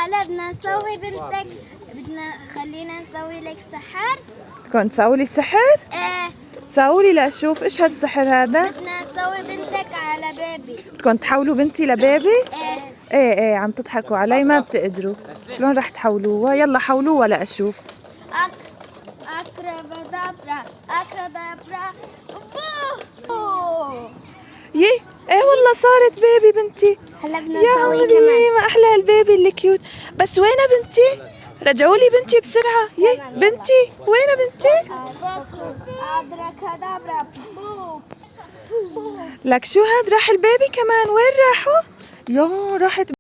هلا بدنا نسوي بنتك، خلينا نسوي لك سحر. بدكم تسووا لي سحر؟ ايه. سووا لي لأشوف ايش هالسحر هذا؟ بدنا نسوي بنتك على بيبي. بدكم تحولوا بنتي لبيبي؟ ايه. ايه عم تضحكوا علي، ما بتقدروا. شلون رح تحولوها؟ يلا حولوها لأشوف. أكرابدابرا أكرابدابرا. بوه. يي ايه والله صارت بيبي بنتي. هلا بدنا يا نسوي عمري كمان. ما احلى هالبيبي اللي كيوت. بس وينها بنتي؟ رجعوا لي بنتي بسرعة. يي بنتي وينها بنتي؟ أبراكادابرا. بوه. لك شو هاد؟ راح البيبي كمان، وين راحوا؟ يا راحت